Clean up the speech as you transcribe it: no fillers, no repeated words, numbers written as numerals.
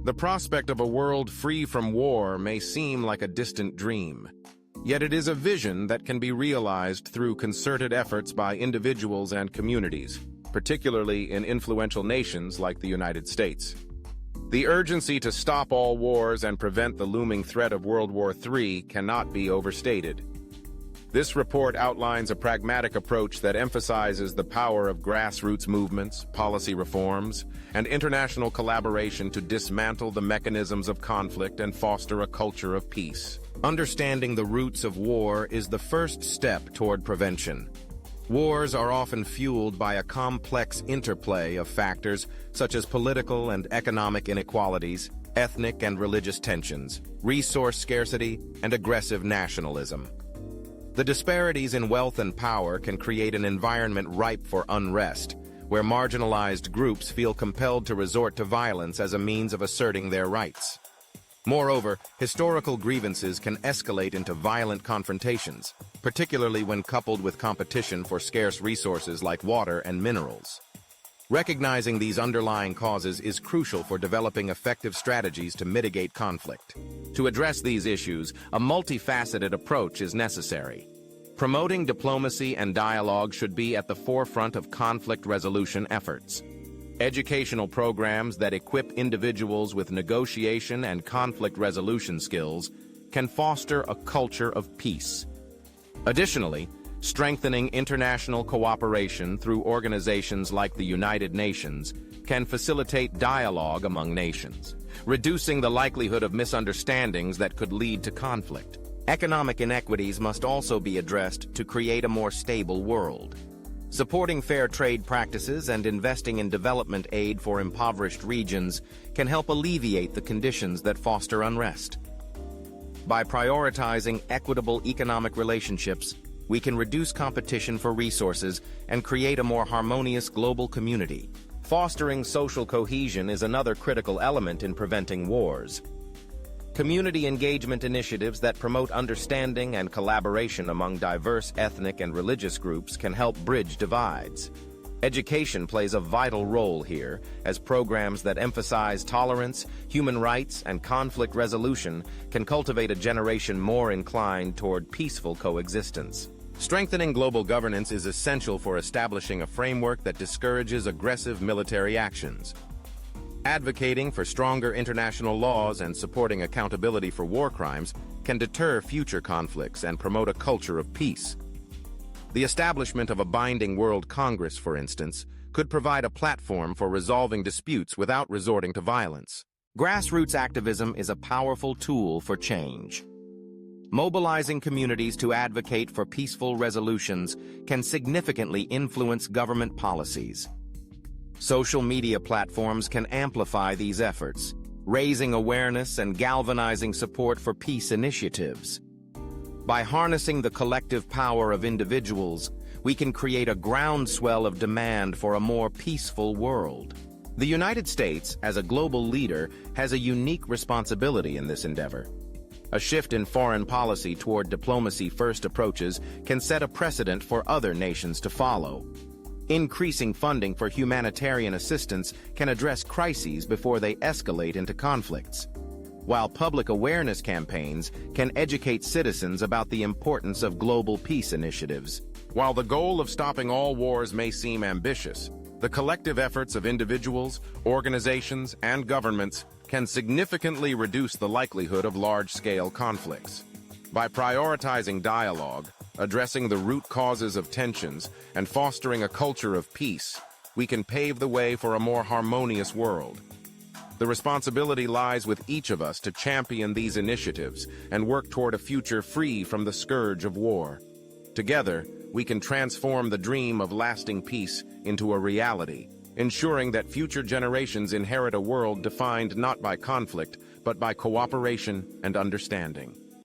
The prospect of a world free from war may seem like a distant dream. Yet it is a vision that can be realized through concerted efforts by individuals and communities, particularly in influential nations like the United States. The urgency to stop all wars and prevent the looming threat of World War III cannot be overstated. This report outlines a pragmatic approach that emphasizes the power of grassroots movements, policy reforms, and international collaboration to dismantle the mechanisms of conflict and foster a culture of peace. Understanding the roots of war is the first step toward prevention. Wars are often fueled by a complex interplay of factors such as political and economic inequalities, ethnic and religious tensions, resource scarcity, and aggressive nationalism. The disparities in wealth and power can create an environment ripe for unrest, where marginalized groups feel compelled to resort to violence as a means of asserting their rights. Moreover, historical grievances can escalate into violent confrontations, particularly when coupled with competition for scarce resources like water and minerals. Recognizing these underlying causes is crucial for developing effective strategies to mitigate conflict. To address these issues, a multifaceted approach is necessary. Promoting diplomacy and dialogue should be at the forefront of conflict resolution efforts. Educational programs that equip individuals with negotiation and conflict resolution skills can foster a culture of peace. Additionally, strengthening international cooperation through organizations like the United Nations can facilitate dialogue among nations, reducing the likelihood of misunderstandings that could lead to conflict. Economic inequities must also be addressed to create a more stable world. Supporting fair trade practices and investing in development aid for impoverished regions can help alleviate the conditions that foster unrest. By prioritizing equitable economic relationships, we can reduce competition for resources and create a more harmonious global community. Fostering social cohesion is another critical element in preventing wars. Community engagement initiatives that promote understanding and collaboration among diverse ethnic and religious groups can help bridge divides. Education plays a vital role here, as programs that emphasize tolerance, human rights, and conflict resolution can cultivate a generation more inclined toward peaceful coexistence. Strengthening global governance is essential for establishing a framework that discourages aggressive military actions. Advocating for stronger international laws and supporting accountability for war crimes can deter future conflicts and promote a culture of peace. The establishment of a binding World Congress, for instance, could provide a platform for resolving disputes without resorting to violence. Grassroots activism is a powerful tool for change. Mobilizing communities to advocate for peaceful resolutions can significantly influence government policies. Social media platforms can amplify these efforts, raising awareness and galvanizing support for peace initiatives. By harnessing the collective power of individuals, we can create a groundswell of demand for a more peaceful world. The United States, as a global leader, has a unique responsibility in this endeavor. A shift in foreign policy toward diplomacy-first approaches can set a precedent for other nations to follow. Increasing funding for humanitarian assistance can address crises before they escalate into conflicts, while public awareness campaigns can educate citizens about the importance of global peace initiatives. While the goal of stopping all wars may seem ambitious, the collective efforts of individuals, organizations, and governments can significantly reduce the likelihood of large-scale conflicts. By prioritizing dialogue, addressing the root causes of tensions, and fostering a culture of peace, we can pave the way for a more harmonious world. The responsibility lies with each of us to champion these initiatives and work toward a future free from the scourge of war. Together, we can transform the dream of lasting peace into a reality, ensuring that future generations inherit a world defined not by conflict, but by cooperation and understanding.